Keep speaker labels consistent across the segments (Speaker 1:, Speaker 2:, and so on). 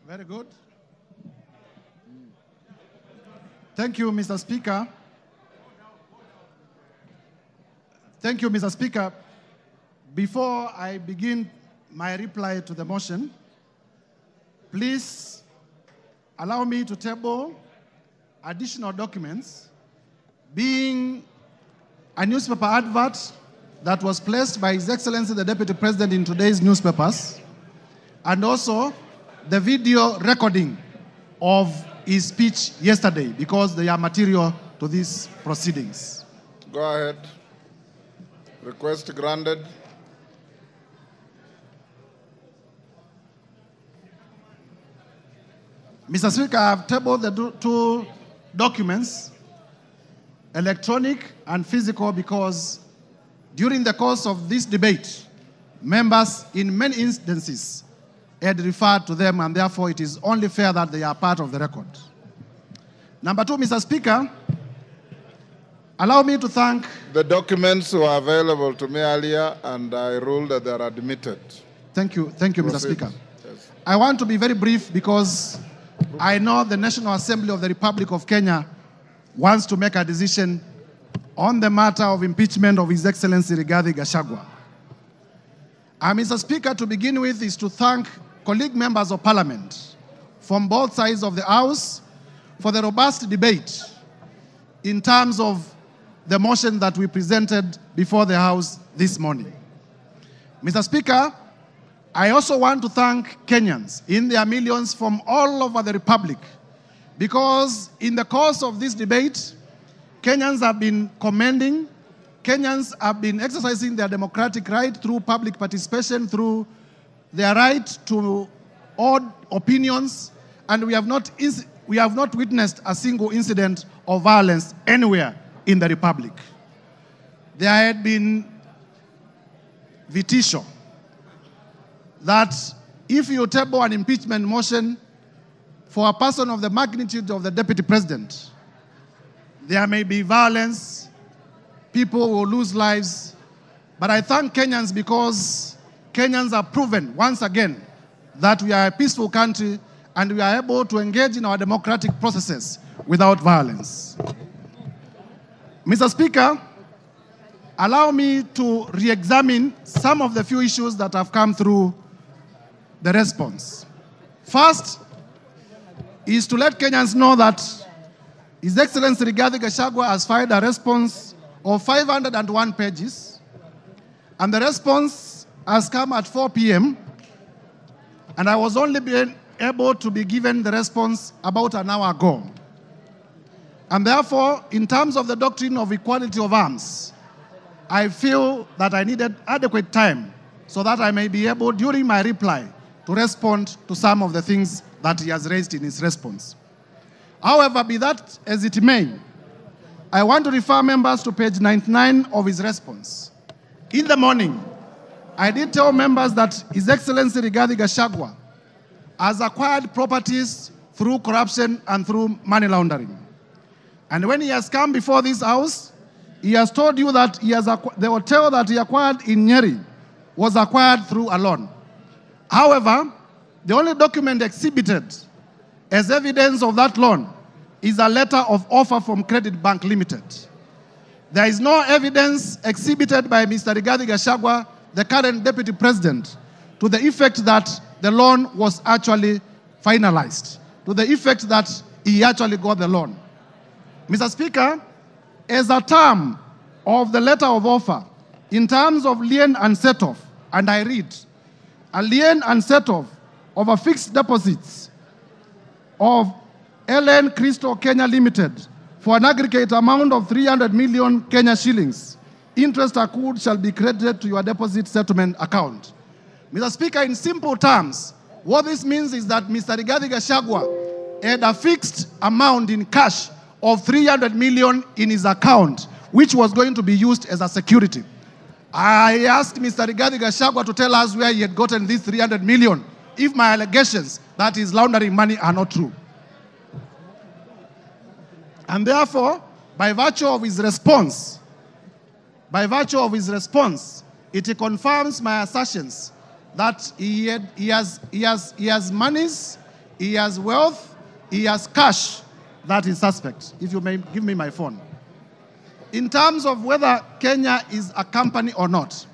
Speaker 1: Very good. Thank you, Mr. Speaker. Thank you, Mr. Speaker. Before I begin my reply to the motion, please allow me to table additional documents, being a newspaper advert that was placed by His Excellency the Deputy President in today's newspapers, and also the video recording of his speech yesterday, because they are material to these proceedings.
Speaker 2: Go ahead. Request granted.
Speaker 1: Mr. Speaker, I have tabled the two documents, electronic and physical, because during the course of this debate, members in many instances had referred to them, and therefore it is only fair that they are part of the record. Number two, Mr. Speaker, allow me to thank...
Speaker 2: The documents were available to me earlier, and I ruled that they are admitted.
Speaker 1: Thank you, Mr. Speaker.
Speaker 2: Yes.
Speaker 1: I want to be very brief because I know the National Assembly of the Republic of Kenya wants to make a decision on the matter of impeachment of His Excellency Rigathi Gachagua. Mr. Speaker, to begin with is to thank colleague members of Parliament from both sides of the House for the robust debate in terms of the motion that we presented before the House this morning. Mr. Speaker, I also want to thank Kenyans in their millions from all over the Republic, because in the course of this debate, Kenyans have been commending, Kenyans have been exercising their democratic right through public participation, through their right to odd opinions, and we have not witnessed a single incident of violence anywhere in the Republic. There had been vitisho that if you table an impeachment motion for a person of the magnitude of the Deputy President, there may be violence, people will lose lives. But I thank Kenyans because Kenyans have proven once again that we are a peaceful country and we are able to engage in our democratic processes without violence. Mr. Speaker, allow me to re-examine some of the few issues that have come through the response. First is to let Kenyans know that His Excellency Rigathi Gachagua has filed a response of 501 pages, and the response has come at 4 p.m., and I was only being able to be given the response about an hour ago. And therefore, in terms of the doctrine of equality of arms, I feel that I needed adequate time so that I may be able, during my reply, to respond to some of the things that he has raised in his response. However, be that as it may, I want to refer members to page 99 of his response. In the morning, I did tell members that His Excellency Rigathi Gachagua has acquired properties through corruption and through money laundering. And when he has come before this House, he has told you that the hotel that he acquired in Nyeri was acquired through a loan. However, the only document exhibited as evidence of that loan is a letter of offer from Credit Bank Limited. There is no evidence exhibited by Mr. Rigathi Gachagua, the current Deputy President, to the effect that the loan was actually finalized, to the effect that he actually got the loan. Mr. Speaker, as a term of the letter of offer, in terms of lien and set-off, and I read, a lien and set-off of a fixed deposits of LN Crystal Kenya Limited for an aggregate amount of 300 million Kenya shillings. Interest accrued shall be credited to your deposit settlement account. Mr. Speaker, in simple terms, what this means is that Mr. Rigathi Gachagua had a fixed amount in cash of 300 million in his account, which was going to be used as a security. I asked Mr. Rigathi Gachagua to tell us where he had gotten these 300 million, if my allegations that he's laundering money are not true. And therefore, by virtue of his response, it confirms my assertions that he has monies he has wealth, he has cash, that is suspect. If you may give me my phone. In terms of whether Kenya is a company or not.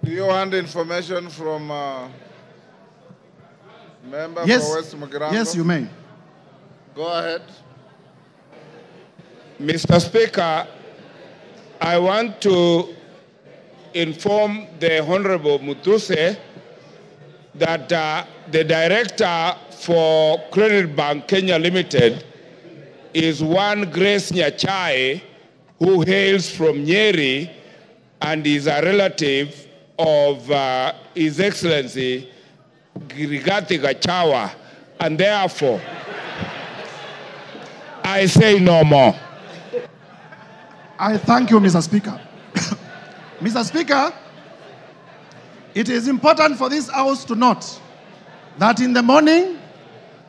Speaker 2: Do you want information from member
Speaker 1: Yes.
Speaker 2: for West Mugirango?
Speaker 1: Yes, you may.
Speaker 2: Go ahead.
Speaker 3: Mr. Speaker, I want to inform the Honorable Mutuse that the director for Credit Bank Kenya Limited is one Grace Nyachai, who hails from Nyeri and is a relative of His Excellency Rigathi Gachagua, and therefore I say no more.
Speaker 1: I thank you, Mr. Speaker. Mr. Speaker, it is important for this House to note that in the morning,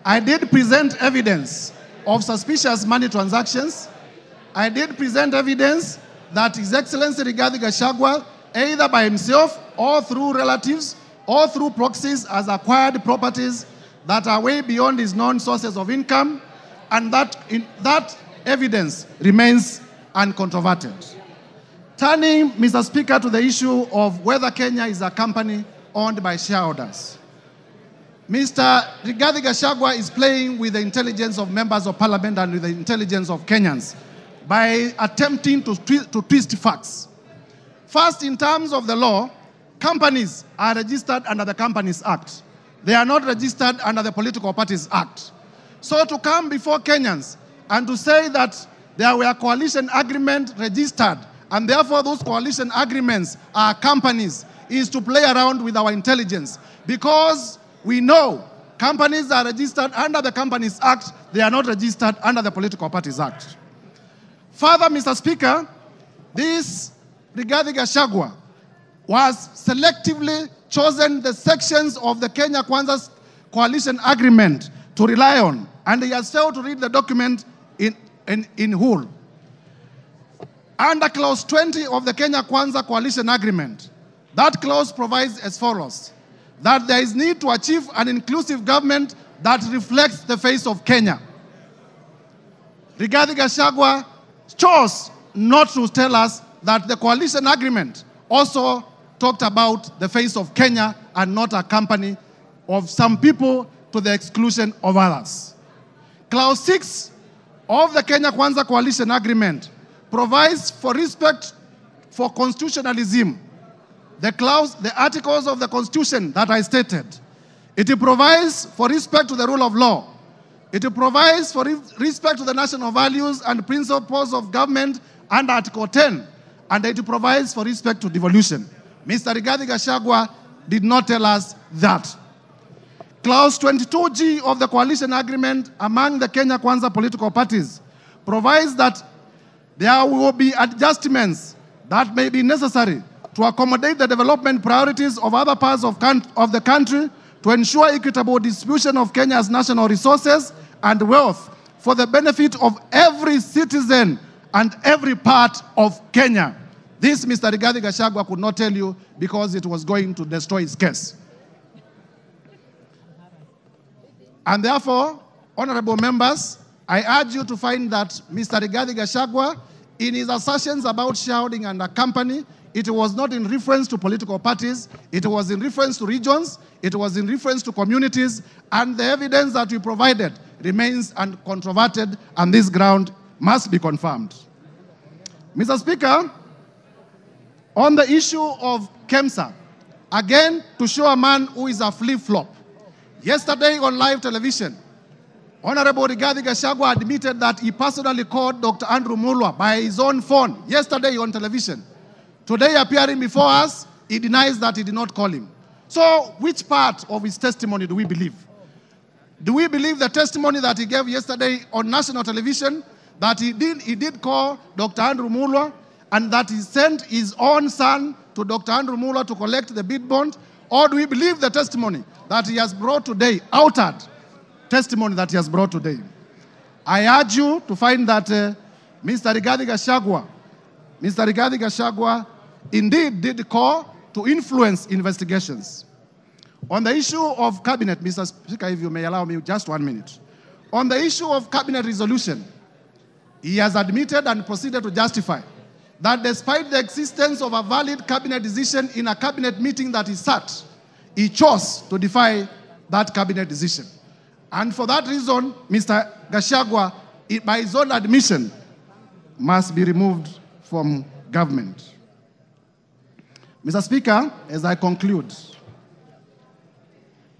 Speaker 1: I did present evidence of suspicious money transactions. I did present evidence that His Excellency Rigathi Gachagua, either by himself or through relatives or through proxies, has acquired properties that are way beyond his known sources of income, and that evidence remains uncontroverted. Turning, Mr. Speaker, to the issue of whether Kenya is a company owned by shareholders. Mr. Rigathi Gachagua is playing with the intelligence of members of parliament and with the intelligence of Kenyans by attempting to twist facts. First, in terms of the law, companies are registered under the Companies Act. They are not registered under the Political Parties Act. So to come before Kenyans and to say that there were coalition agreements registered and therefore those coalition agreements are companies is to play around with our intelligence, because we know companies are registered under the Companies Act, they are not registered under the Political Parties Act. Further, Mr. Speaker, this Rigathi Gachagua was selectively chosen the sections of the Kenya Kwanza's coalition agreement to rely on, and he has failed to read the document in whole. Under clause 20 of the Kenya Kwanza coalition agreement, that clause provides as follows: that there is need to achieve an inclusive government that reflects the face of Kenya. Rigathi Gachagua chose not to tell us that the coalition agreement also talked about the face of Kenya and not a company of some people to the exclusion of others. Clause 6 of the Kenya Kwanza coalition agreement provides for respect for constitutionalism. The articles of the Constitution that I stated. It provides for respect to the rule of law. It provides for respect to the national values and principles of government under Article 10. And it provides for respect to devolution. Mr. Rigathi Gachagua did not tell us that. Clause 22G of the coalition agreement among the Kenya Kwanza political parties provides that there will be adjustments that may be necessary to accommodate the development priorities of other parts of the country to ensure equitable distribution of Kenya's national resources and wealth for the benefit of every citizen and every part of Kenya. This Mr. Rigathi Gachagua could not tell you because it was going to destroy his case. And therefore, honorable members, I urge you to find that Mr. Rigathi Gachagua, in his assertions about shareholding and a company, it was not in reference to political parties, it was in reference to regions, it was in reference to communities, and the evidence that we provided remains uncontroverted, and this ground must be confirmed. Mr. Speaker, on the issue of KEMSA, again, to show a man who is a flip-flop, yesterday on live television, Honorable Rigathi Gachagua admitted that he personally called Dr. Andrew Mulwa by his own phone yesterday on television. Today, appearing before us, he denies that he did not call him. So, which part of his testimony do we believe? Do we believe the testimony that he gave yesterday on national television, that he did call Dr. Andrew Mulwa, and that he sent his own son to Dr. Andrew Mulwa to collect the bid bond? Or do we believe the testimony that he has brought today, altered testimony that he has brought today? I urge you to find that Mr. Rigathi Gachagua indeed did call to influence investigations. On the issue of cabinet, Mr. Speaker, if you may allow me just 1 minute. On the issue of cabinet resolution, he has admitted and proceeded to justify that despite the existence of a valid cabinet decision in a cabinet meeting that he sat, he chose to defy that cabinet decision. And for that reason, Mr. Gachagua, by his own admission, must be removed from government. Mr. Speaker, as I conclude,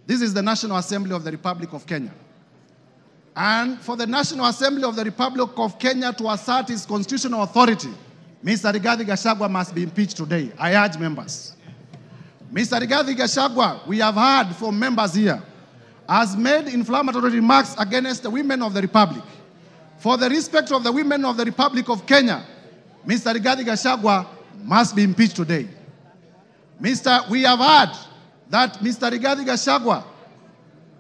Speaker 1: this is the National Assembly of the Republic of Kenya. And for the National Assembly of the Republic of Kenya to assert its constitutional authority, Mr. Rigathi Gachagua must be impeached today. I urge members. Mr. Rigathi Gachagua, we have heard from members here, has made inflammatory remarks against the women of the Republic. For the respect of the women of the Republic of Kenya, Mr. Rigathi Gachagua must be impeached today. We have heard that Mr. Rigathi Gachagua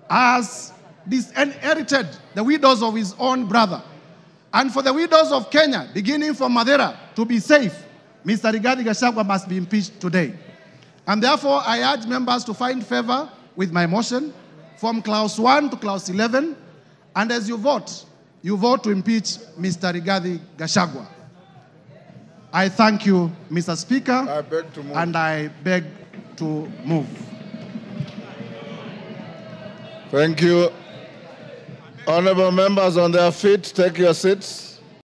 Speaker 1: has disinherited the widows of his own brother. And for the widows of Kenya, beginning from Madeira, to be safe, Mr. Rigathi Gachagua must be impeached today. And therefore, I urge members to find favor with my motion from clause 1 to clause 11. And as you vote to impeach Mr. Rigathi Gachagua. I thank you, Mr. Speaker.
Speaker 2: I beg to move.
Speaker 1: And I beg to move.
Speaker 2: Thank you. Honorable members on their feet, take your seats.